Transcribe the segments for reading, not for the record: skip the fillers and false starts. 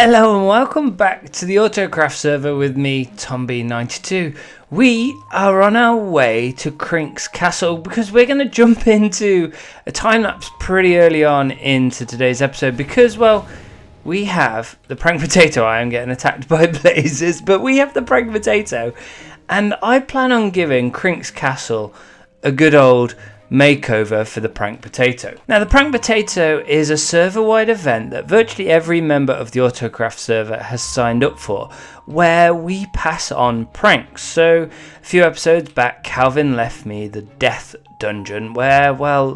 Hello and welcome back to the Autocraft server with me, TomB92. We are on our way to Crinks Castle because we're going to jump into a time-lapse pretty early on into today's episode because, well, we have the prank potato. I am getting attacked by blazes, but we have the prank potato, and I plan on giving Crinks Castle a good old makeover for the prank potato. Now, the prank potato is a server-wide event that virtually every member of the Autocraft server has signed up for, where we pass on pranks. So a few episodes back, Calvin left me the death dungeon where, well,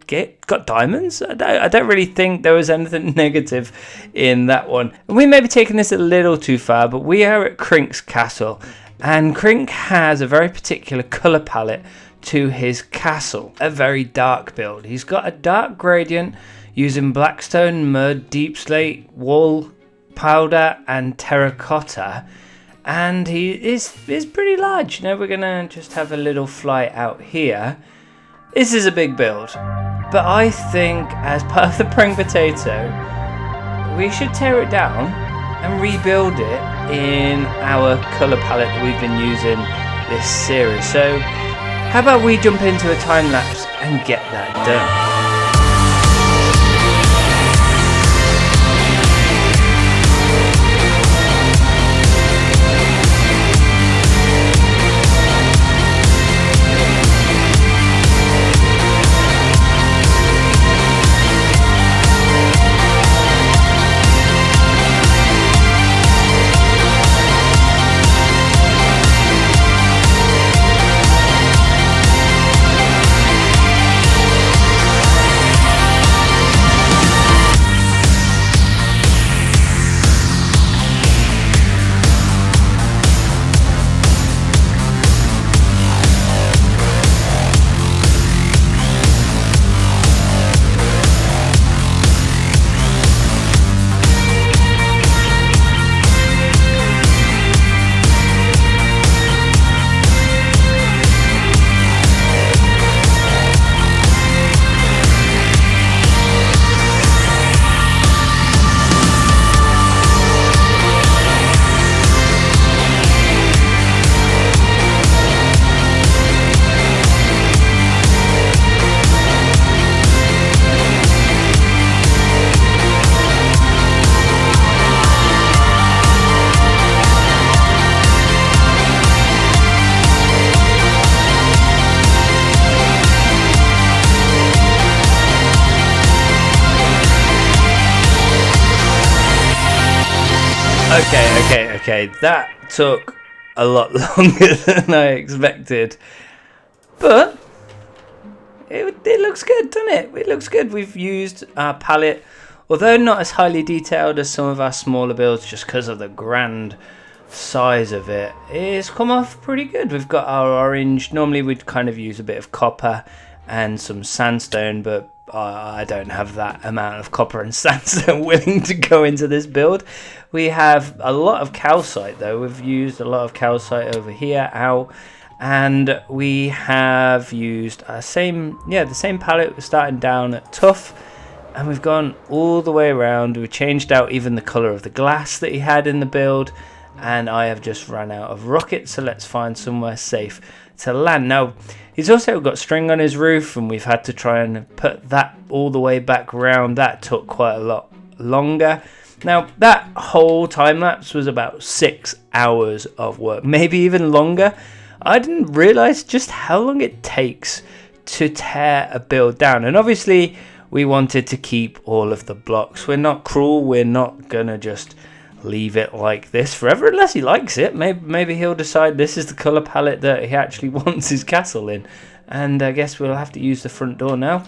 got diamonds. I don't really think there was anything negative in that one. And we may be taking this a little too far, but we are at Crinks Castle, and Crink has a very particular colour palette to his castle, a very dark build. He's got a dark gradient using blackstone, mud, deep slate, wall powder and terracotta, and he is pretty large. Now we're gonna just have a little fly out here. This is a big build, but I think as part of the prank potato we should tear it down and rebuild it in our colour palette that we've been using this series. So how about we jump into a time lapse and get that done? Okay, that took a lot longer than I expected, but it looks good, doesn't it? It looks good. We've used our palette, although not as highly detailed as some of our smaller builds, just because of the grand size of it. It's come off pretty good. We've got our orange. Normally we'd kind of use a bit of copper and some sandstone, but I don't have that amount of copper and sandstone willing to go into this build. We have a lot of calcite though. We've used a lot of calcite over here, and we have used the same palette. We're starting down at tough, and we've gone all the way around. We changed out even the color of the glass that he had in the build, and I have just run out of rockets, so let's find somewhere safe to land. Now, he's also got string on his roof, and we've had to try and put that all the way back round. That took quite a lot longer. Now, that whole time lapse was about 6 hours of work, maybe even longer. I didn't realize just how long it takes to tear a build down, and obviously we wanted to keep all of the blocks. We're not cruel. We're not gonna just leave it like this forever unless he likes it. Maybe he'll decide this is the color palette that he actually wants his castle in, and I guess we'll have to use the front door now.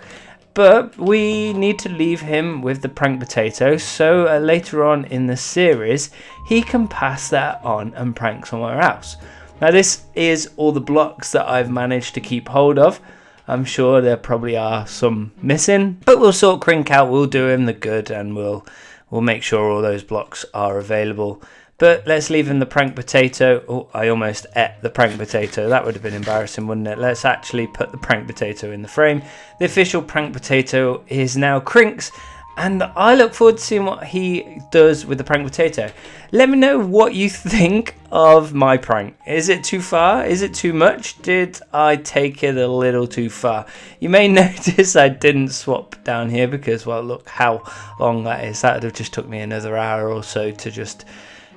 But we need to leave him with the prank potato, so later on in the series he can pass that on and prank somewhere else. Now, this is all the blocks that I've managed to keep hold of. I'm sure there probably are some missing, but we'll sort Crink out. We'll do him the good, and we'll make sure all those blocks are available. But let's leave him the prank potato. Oh, I almost ate the prank potato. That would have been embarrassing, wouldn't it? Let's actually put the prank potato in the frame. The official prank potato is now Crinks, And I look forward to seeing what he does with the prank potato. Let me know what you think of my prank. Is it too far? Is it too much? Did I take it a little too far? You may notice I didn't swap down here because, well, look how long that is. That would have just took me another hour or so to just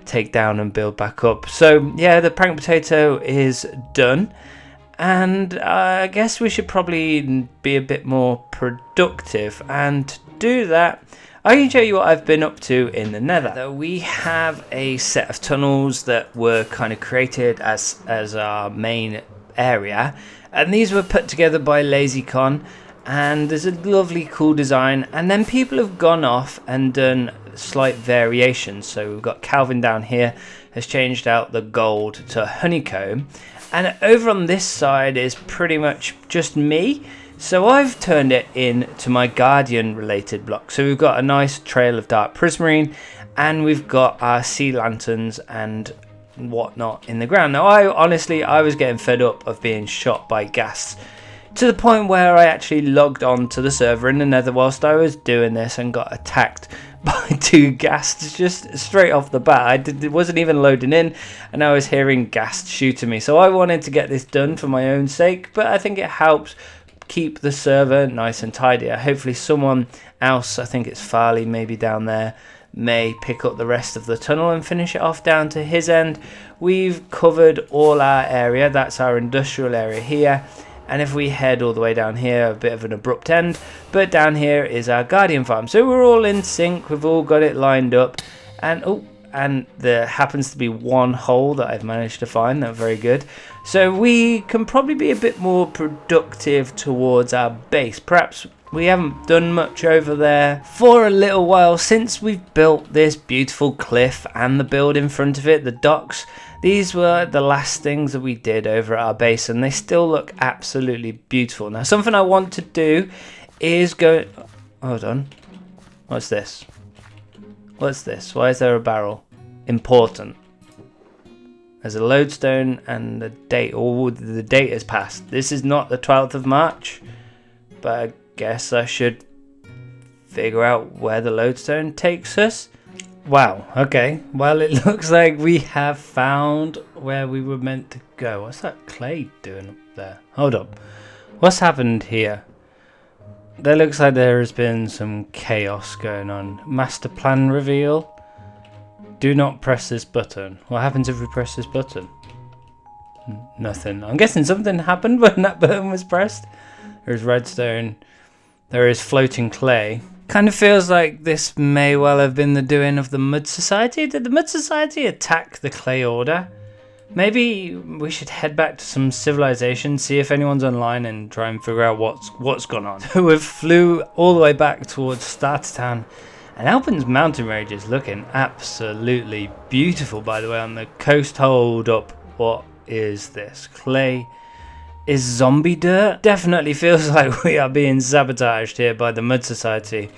take down and build back up. So yeah, the prank potato is done. And I guess we should probably be a bit more productive, and to do that I can show you what I've been up to in the nether. So we have a set of tunnels that were kind of created as our main area, and these were put together by LazyCon, and there's a lovely cool design, and then people have gone off and done slight variations. So we've got Calvin down here has changed out the gold to honeycomb, and over on this side is pretty much just me. So I've turned it into my guardian related block. So we've got a nice trail of dark prismarine, and we've got our sea lanterns and whatnot in the ground. Now I was getting fed up of being shot by ghasts, to the point where I actually logged on to the server in the nether whilst I was doing this and got attacked by 2 ghasts just straight off the bat. It wasn't even loading in, and I was hearing ghasts shooting me. So I wanted to get this done for my own sake, but I think it helps keep the server nice and tidy. Hopefully someone else, I think it's Farley maybe down there, may pick up the rest of the tunnel and finish it off down to his end. We've covered all our area. That's our industrial area here. And if we head all the way down here, a bit of an abrupt end, but down here is our guardian farm. So we're all in sync, we've all got it lined up, and there happens to be one hole that I've managed to find. That's very good. So we can probably be a bit more productive towards our base. Perhaps we haven't done much over there for a little while since we've built this beautiful cliff and the build in front of it, the docks. These were the last things that we did over at our base, and they still look absolutely beautiful. Now, something I want to do is go... Hold on. What's this? What's this? Why is there a barrel? Important. There's a lodestone and the date. Oh, the date has passed. This is not the 12th of March, but I guess I should figure out where the lodestone takes us. Wow, okay. Well, it looks like we have found where we were meant to go. What's that clay doing up there? Hold up. What's happened here? There looks like there has been some chaos going on. Master plan reveal. Do not press this button. What happens if we press this button? Nothing. I'm guessing something happened when that button was pressed. There's redstone. There is floating clay. Kind of feels like this may well have been the doing of the Mud Society. Did the Mud Society attack the Clay Order? Maybe we should head back to some civilization, see if anyone's online, and try and figure out what's gone on. We flew all the way back towards Startertown, and Alpin's mountain range is looking absolutely beautiful, by the way, on the coast. Hold up, what is this? Clay is zombie dirt? Definitely feels like we are being sabotaged here by the Mud Society.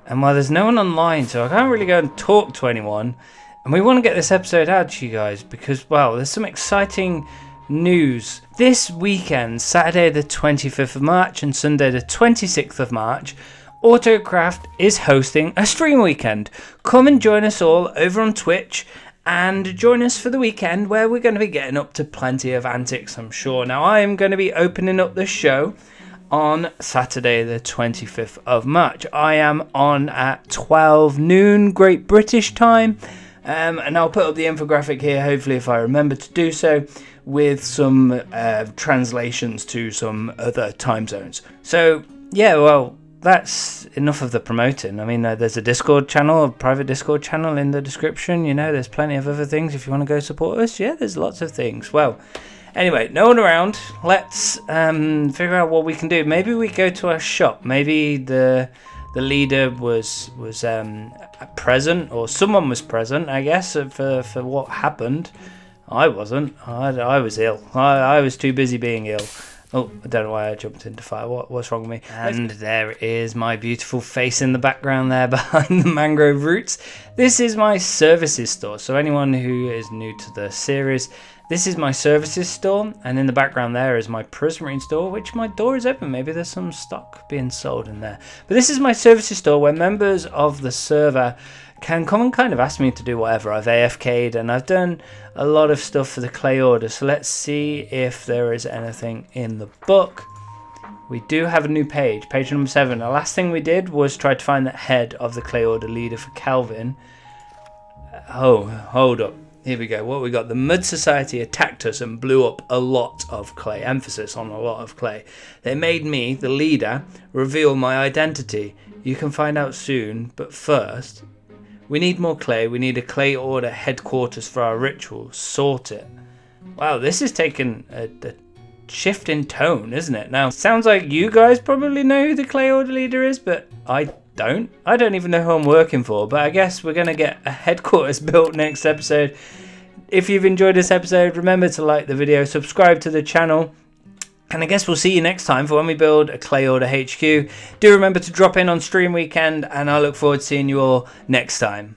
And while there's no one online, so I can't really go and talk to anyone. And we want to get this episode out to you guys because, well, there's some exciting news. This weekend, Saturday the 25th of March and Sunday the 26th of March, Autocraft is hosting a stream weekend. Come and join us all over on Twitch and join us for the weekend where we're going to be getting up to plenty of antics, I'm sure. Now, I am going to be opening up the show on Saturday the 25th of March. I am on at 12 noon Great British time. And I'll put up the infographic here, hopefully, if I remember to do so, with some translations to some other time zones. So, yeah, well, that's enough of the promoting. I mean, there's a Discord channel, a private Discord channel in the description. You know, there's plenty of other things if you want to go support us. Yeah, there's lots of things. Well, anyway, no one around. Let's figure out what we can do. Maybe we go to our shop. Maybe the leader was present, or someone was present, I guess, for what happened. I wasn't. I was ill. I was too busy being ill. Oh, I don't know why I jumped into fire. What's wrong with me? And there is my beautiful face in the background there behind the mangrove roots. This is my services store. So anyone who is new to the series, This is my services store, and in the background there is my prismarine store, which my door is open. Maybe there's some stock being sold in there. But this is my services store where members of the server can come and kind of ask me to do whatever. I've AFK'd and I've done a lot of stuff for the clay order. So let's see if there is anything in the book. We do have a new page, page number 7. The last thing we did was try to find the head of the clay order leader for Calvin. Oh, hold up. Here we go. What we got? The Mud Society attacked us and blew up a lot of clay. Emphasis on a lot of clay. They made me, the leader, reveal my identity. You can find out soon, but first, we need more clay. We need a clay order headquarters for our rituals. Sort it. Wow, this is taking a shift in tone, isn't it? Now, sounds like you guys probably know who the clay order leader is, but I don't even know who I'm working for. But I guess we're gonna get a headquarters built next episode. If you've enjoyed this episode, remember to like the video, subscribe to the channel, and I guess we'll see you next time for when we build a clay order HQ. Do remember to drop in on stream weekend, and I look forward to seeing you all next time.